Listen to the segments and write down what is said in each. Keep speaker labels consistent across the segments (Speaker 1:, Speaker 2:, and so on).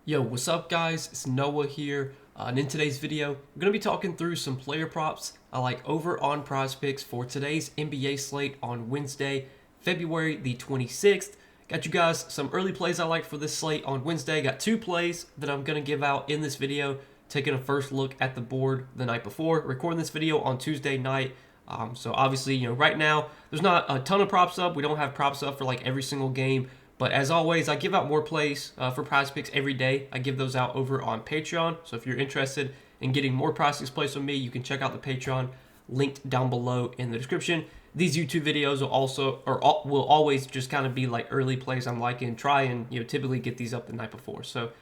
Speaker 1: Yo, what's up guys? It's Noah here, and in today's video, we're going to be talking through some player props I like over on Prizepicks for today's NBA slate on Wednesday, February the 26th. Got you guys some early plays I like for this slate on Wednesday. Got two plays that I'm going to give out in this video, taking a first look at the board the night before. Recording this video on Tuesday night. So obviously, right now, there's not a ton of props up. We don't have props up for like every single game. But as always, I give out more plays for Prizepicks every day. I give those out over on Patreon. So if you're interested in getting more Prizepicks plays from me, you can check out the Patreon linked down below in the description. These YouTube videos will always just kind of be like early plays I'm liking. Try and typically get these up the night before. So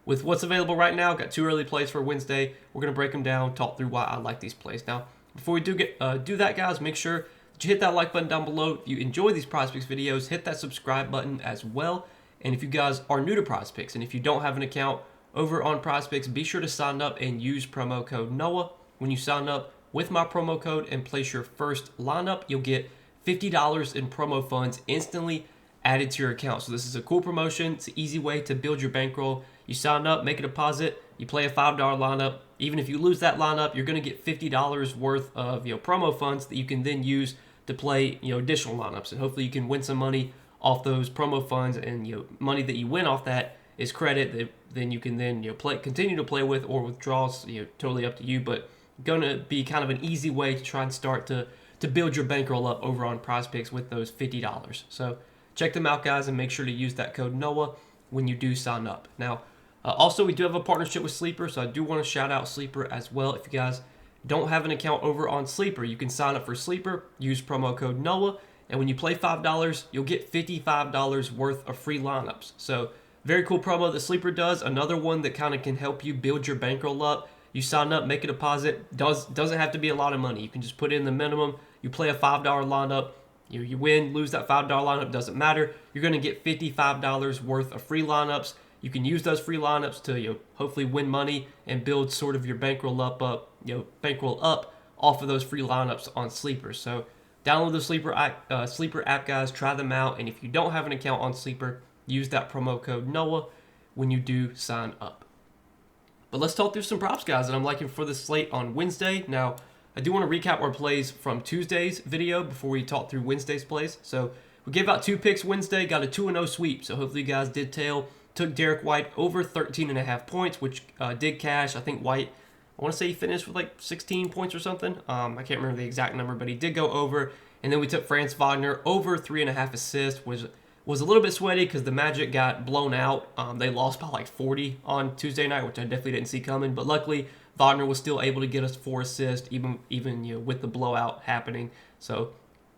Speaker 1: with what's available right now, got two early plays for Wednesday. We're gonna break them down, talk through why I like these plays. Now, before we do that, guys, make sure you hit that like button down below. If you enjoy these Prizepicks videos, hit that subscribe button as well. And if you guys are new to Prizepicks and if you don't have an account over on Prizepicks, be sure to sign up and use promo code NOAH. When you sign up with my promo code and place your first lineup, you'll get $50 in promo funds instantly added to your account. So this is a cool promotion. It's an easy way to build your bankroll. You sign up, make a deposit, you play a $5 lineup. Even if you lose that lineup, you're going to get $50 worth of promo funds that you can then use to play additional lineups, and hopefully you can win some money off those promo funds, and money that you win off that is credit that then you can then continue to play with or withdraws, totally up to you, but gonna be kind of an easy way to try and start to build your bankroll up over on Prizepicks with those $50. So check them out, guys, and make sure to use that code NOAH when you do sign up. Now, also we do have a partnership with Sleeper, so I do want to shout out Sleeper as well. If you guys don't have an account over on Sleeper, you can sign up for Sleeper, use promo code NOAH, and when you play $5, you'll get $55 worth of free lineups. So very cool promo that Sleeper does. Another one that kind of can help you build your bankroll up. You sign up, make a deposit. Doesn't have to be a lot of money. You can just put in the minimum. You play a $5 lineup. You win, lose that $5 lineup, doesn't matter. You're going to get $55 worth of free lineups. You can use those free lineups to hopefully win money and build sort of your bankroll up off of those free lineups on Sleeper. So download the Sleeper app, guys. Try them out, and if you don't have an account on Sleeper, use that promo code NOAH when you do sign up. But let's talk through some props, guys, that I'm liking for this slate on Wednesday. Now, I do want to recap our plays from Tuesday's video before we talk through Wednesday's plays. So we gave out 2 picks Wednesday, got a 2-0 sweep. So hopefully you guys did tail. Took Derek White over 13.5 points, which did cash. I think White, I want to say he finished with like 16 points or something. I can't remember the exact number, but he did go over. And then we took Franz Wagner over 3.5 assists, which was a little bit sweaty because the Magic got blown out. They lost by like 40 on Tuesday night, which I definitely didn't see coming. But luckily, Wagner was still able to get us 4 assists, even with the blowout happening. So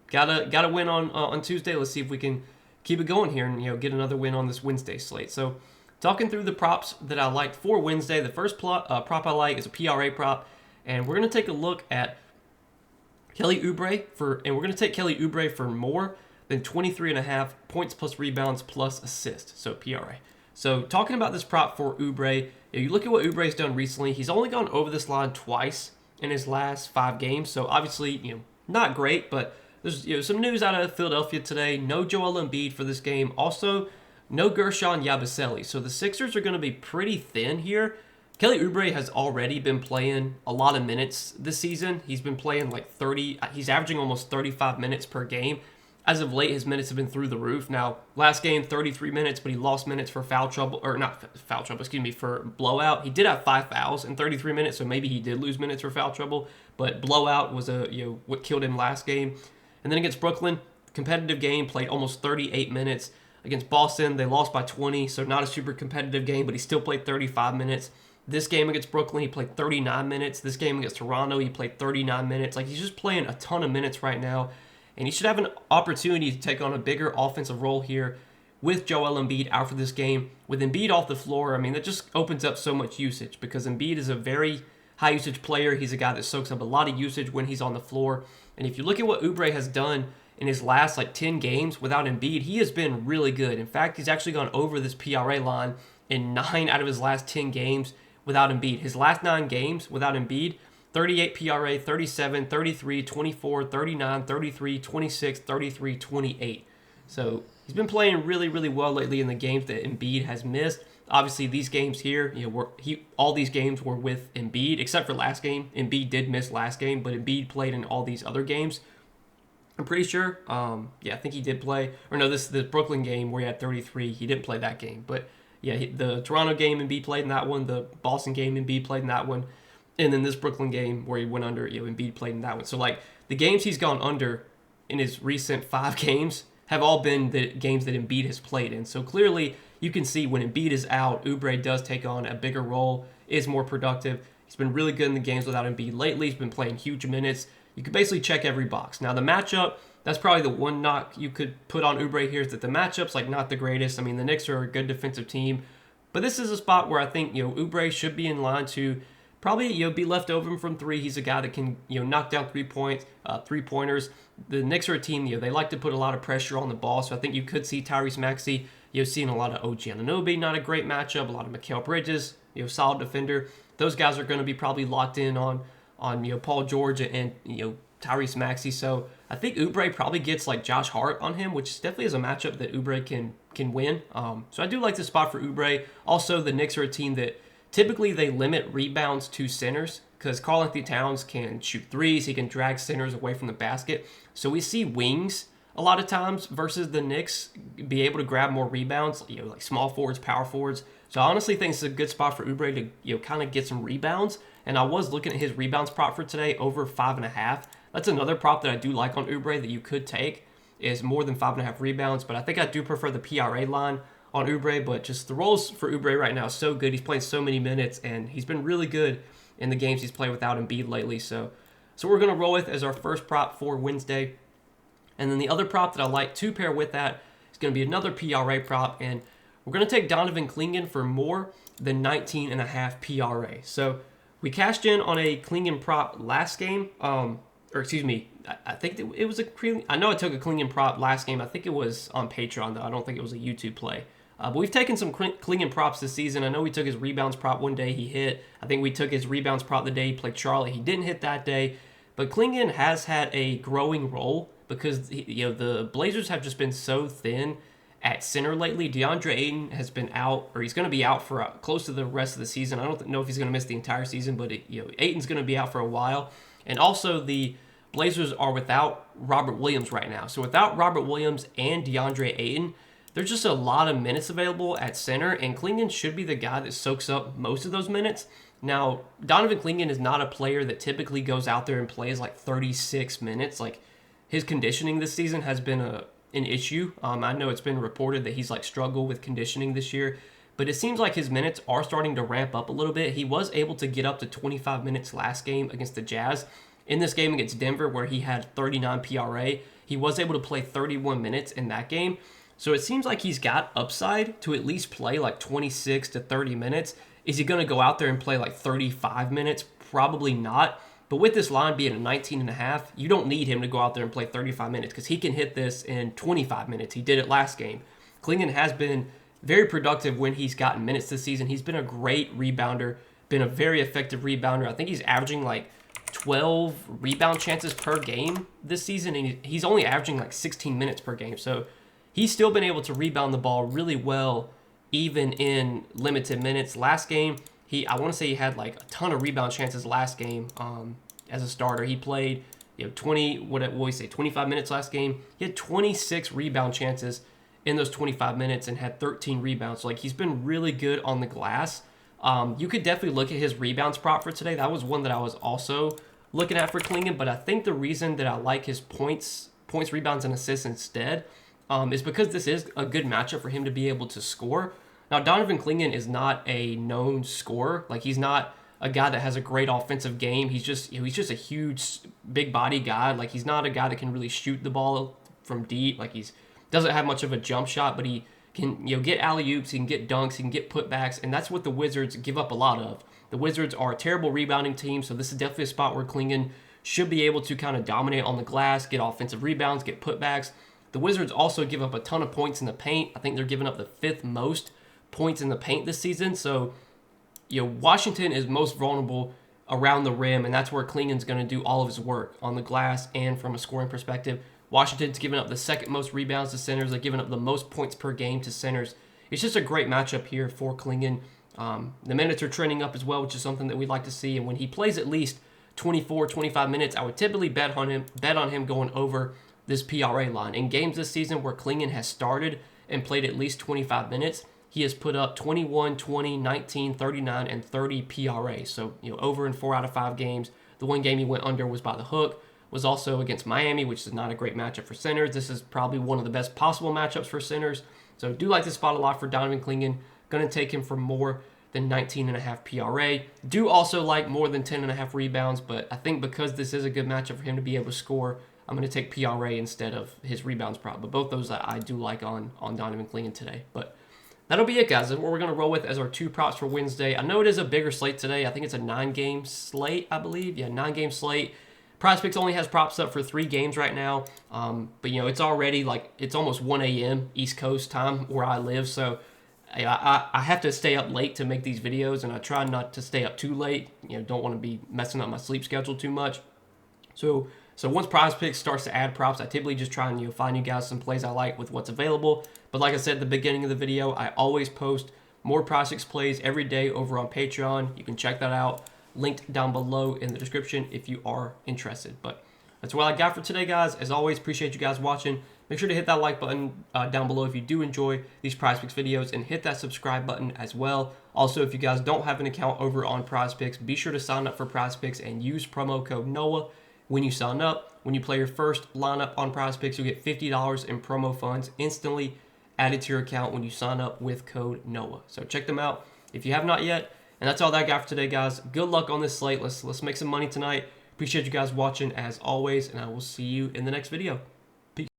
Speaker 1: gotta win on Tuesday. Let's see if we can keep it going here and get another win on this Wednesday slate. So talking through the props that I liked for Wednesday, the first prop I like is a PRA prop, and we're going to take a look at Kelly Oubre and we're going to take Kelly Oubre for more than 23.5 points plus rebounds plus assists, so PRA. So talking about this prop for Oubre, you look at what Oubre's done recently. He's only gone over this line twice in his last 5 games, so obviously not great, but there's some news out of Philadelphia today. No Joel Embiid for this game. Also, no Gershon Yabusele. So the Sixers are going to be pretty thin here. Kelly Oubre has already been playing a lot of minutes this season. He's been playing like 30. He's averaging almost 35 minutes per game. As of late, his minutes have been through the roof. Now, last game, 33 minutes, but he lost minutes for for blowout. He did have 5 fouls in 33 minutes, so maybe he did lose minutes for foul trouble. But blowout was what killed him last game. And then against Brooklyn, competitive game, played almost 38 minutes. Against Boston, they lost by 20, so not a super competitive game, but he still played 35 minutes. This game against Brooklyn, he played 39 minutes. This game against Toronto, he played 39 minutes. Like, he's just playing a ton of minutes right now, and he should have an opportunity to take on a bigger offensive role here with Joel Embiid out for this game. With Embiid off the floor, I mean, that just opens up so much usage because Embiid is a very high-usage player. He's a guy that soaks up a lot of usage when he's on the floor. And if you look at what Oubre has done in his last 10 games without Embiid, he has been really good. In fact, he's actually gone over this PRA line in 9 out of his last 10 games without Embiid. His last 9 games without Embiid, 38 PRA, 37, 33, 24, 39, 33, 26, 33, 28. So he's been playing really, really well lately in the games that Embiid has missed. Obviously, these games here, all these games were with Embiid, except for last game. Embiid did miss last game, but Embiid played in all these other games. I'm pretty sure. I think he did play. Or no, the Brooklyn game where he had 33. He didn't play that game, but yeah, the Toronto game Embiid played in that one. The Boston game Embiid played in that one, and then this Brooklyn game where he went under, Embiid played in that one. So like the games he's gone under in his recent 5 games have all been the games that Embiid has played in. So clearly, you can see when Embiid is out, Oubre does take on a bigger role, is more productive. He's been really good in the games without Embiid lately. He's been playing huge minutes. You could basically check every box. Now, the matchup, that's probably the one knock you could put on Oubre here, is that the matchup's like not the greatest. I mean, the Knicks are a good defensive team, but this is a spot where I think, Oubre should be in line to probably, be left over from 3. He's a guy that can, knock down 3-pointers. The Knicks are a team, they like to put a lot of pressure on the ball, so I think you could see Tyrese Maxey, seeing a lot of OG Anunoby, not a great matchup, a lot of Mikal Bridges, solid defender. Those guys are going to be probably locked in on Paul George and Tyrese Maxey. So I think Oubre probably gets like Josh Hart on him, which definitely is a matchup that Oubre can win. So I do like the spot for Oubre. Also, the Knicks are a team that typically they limit rebounds to centers because Karl-Anthony Towns can shoot threes. He can drag centers away from the basket. So we see wings a lot of times versus the Knicks be able to grab more rebounds, like small forwards, power forwards. So I honestly think it's a good spot for Oubre to, kind of get some rebounds. And I was looking at his rebounds prop for today, over 5.5. That's another prop that I do like on Oubre that you could take, is more than 5.5 rebounds. But I think I do prefer the PRA line on Oubre. But just the roles for Oubre right now is so good. He's playing so many minutes, and he's been really good in the games he's played without Embiid lately. So we're going to roll with as our first prop for Wednesday. And then the other prop that I like to pair with that is going to be another PRA prop. And we're going to take Donovan Clingan for more than 19.5 PRA. So we cashed in on a Clingan prop last game. I think it was I know I took a Clingan prop last game. I think it was on Patreon, though. I don't think it was a YouTube play. But we've taken some Clingan props this season. I know we took his rebounds prop one day. He hit. I think we took his rebounds prop the day he played Charlotte. He didn't hit that day. But Clingan has had a growing role because the Blazers have just been so thin at center lately. DeAndre Ayton has been out, or he's going to be out for close to the rest of the season. I don't know if he's going to miss the entire season, but Ayton's going to be out for a while. And also the Blazers are without Robert Williams right now. So without Robert Williams and DeAndre Ayton, there's just a lot of minutes available at center, and Clingan should be the guy that soaks up most of those minutes. Now, Donovan Clingan is not a player that typically goes out there and plays like 36 minutes. Like, his conditioning this season has been an issue. I know it's been reported that he's like struggled with conditioning this year, but it seems like his minutes are starting to ramp up a little bit. He was able to get up to 25 minutes last game against the Jazz. In this game against Denver, where he had 39 PRA, he was able to play 31 minutes in that game. So it seems like he's got upside to at least play like 26 to 30 minutes. Is he going to go out there and play like 35 minutes? Probably not. But with this line being a 19.5, you don't need him to go out there and play 35 minutes because he can hit this in 25 minutes. He did it last game. Clingan has been very productive when he's gotten minutes this season. He's been a great rebounder, been a very effective rebounder. I think he's averaging like 12 rebound chances per game this season, and he's only averaging like 16 minutes per game. So he's still been able to rebound the ball really well, even in limited minutes. Last game, I want to say he had like a ton of rebound chances last game as a starter. He played 25 minutes last game. He had 26 rebound chances in those 25 minutes and had 13 rebounds. So like, he's been really good on the glass. You could definitely look at his rebounds prop for today. That was one that I was also looking at for Clingan, but I think the reason that I like his points, rebounds, and assists instead is because this is a good matchup for him to be able to score. Now, Donovan Clingan is not a known scorer. Like, he's not a guy that has a great offensive game. He's just a huge, big body guy. Like, he's not a guy that can really shoot the ball from deep. Like, doesn't have much of a jump shot, but he can get alley-oops, he can get dunks, he can get putbacks, and that's what the Wizards give up a lot of. The Wizards are a terrible rebounding team, so this is definitely a spot where Clingan should be able to kind of dominate on the glass, get offensive rebounds, get putbacks. The Wizards also give up a ton of points in the paint. I think they're giving up the 5th most points in the paint this season. So, Washington is most vulnerable around the rim, and that's where Clingan's going to do all of his work on the glass and from a scoring perspective. Washington's given up the 2nd most rebounds to centers. They're giving up the most points per game to centers it's just a great matchup here for Klingen. The minutes are trending up as well, which is something that we'd like to see. And when he plays at least 24, 25 minutes, I would typically bet on him going over this PRA line. In games this season where Klingen has started and played at least 25 minutes, he has put up 21, 20, 19, 39, and 30 PRA. So, over in 4 out of 5 games. The one game he went under was by the hook, was also against Miami, which is not a great matchup for centers. This is probably one of the best possible matchups for centers. So do like this spot a lot for Donovan Klingen. Going to take him for more than 19.5 PRA. Do also like more than 10.5 rebounds, but I think because this is a good matchup for him to be able to score, I'm going to take PRA instead of his rebounds prop. But both those I do like on Donovan Klingen today. But that'll be it, guys. That's what we're going to roll with as our 2 props for Wednesday. I know it is a bigger slate today. I think it's a 9-game slate, I believe. Yeah, 9-game slate. Prizepicks only has props up for 3 games right now. But, it's already it's almost 1 a.m. East Coast time where I live. So I have to stay up late to make these videos, and I try not to stay up too late. Don't want to be messing up my sleep schedule too much. So once Prizepicks starts to add props, I typically just try and find you guys some plays I like with what's available. But like I said at the beginning of the video, I always post more Prizepicks plays every day over on Patreon. You can check that out, linked down below in the description if you are interested. But that's what I got for today, guys. As always, appreciate you guys watching. Make sure to hit that like button down below if you do enjoy these Prizepicks videos, and hit that subscribe button as well. Also, if you guys don't have an account over on Prizepicks, be sure to sign up for Prizepicks and use promo code NOAH when you sign up. When you play your first lineup on Prizepicks, you'll get $50 in promo funds instantly added to your account when you sign up with code NOAH. So check them out if you have not yet. And that's all that I got for today, guys. Good luck on this slate. Let's make some money tonight. Appreciate you guys watching as always, and I will see you in the next video.